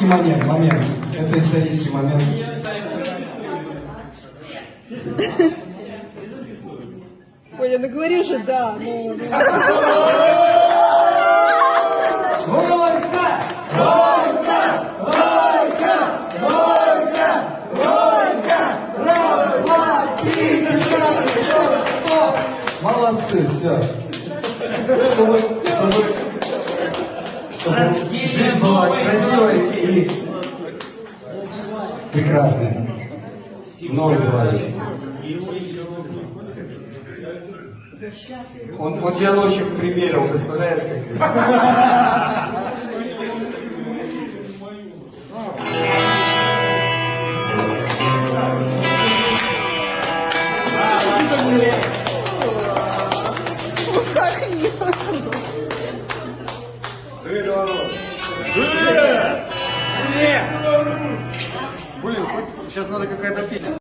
исторический момент. Это исторический момент. Оля, ну говори же, да. Ну... Горько! Горько! Горько! Горько! Горько! Раз, два, три, 15, 40, 100. Молодцы, все. Чтобы жизнь была красивой и прекрасной. Много говоришь. Он тебя ночью примерил, представляешь, как? Как мило. Блин, хоть сейчас надо какая-то песня.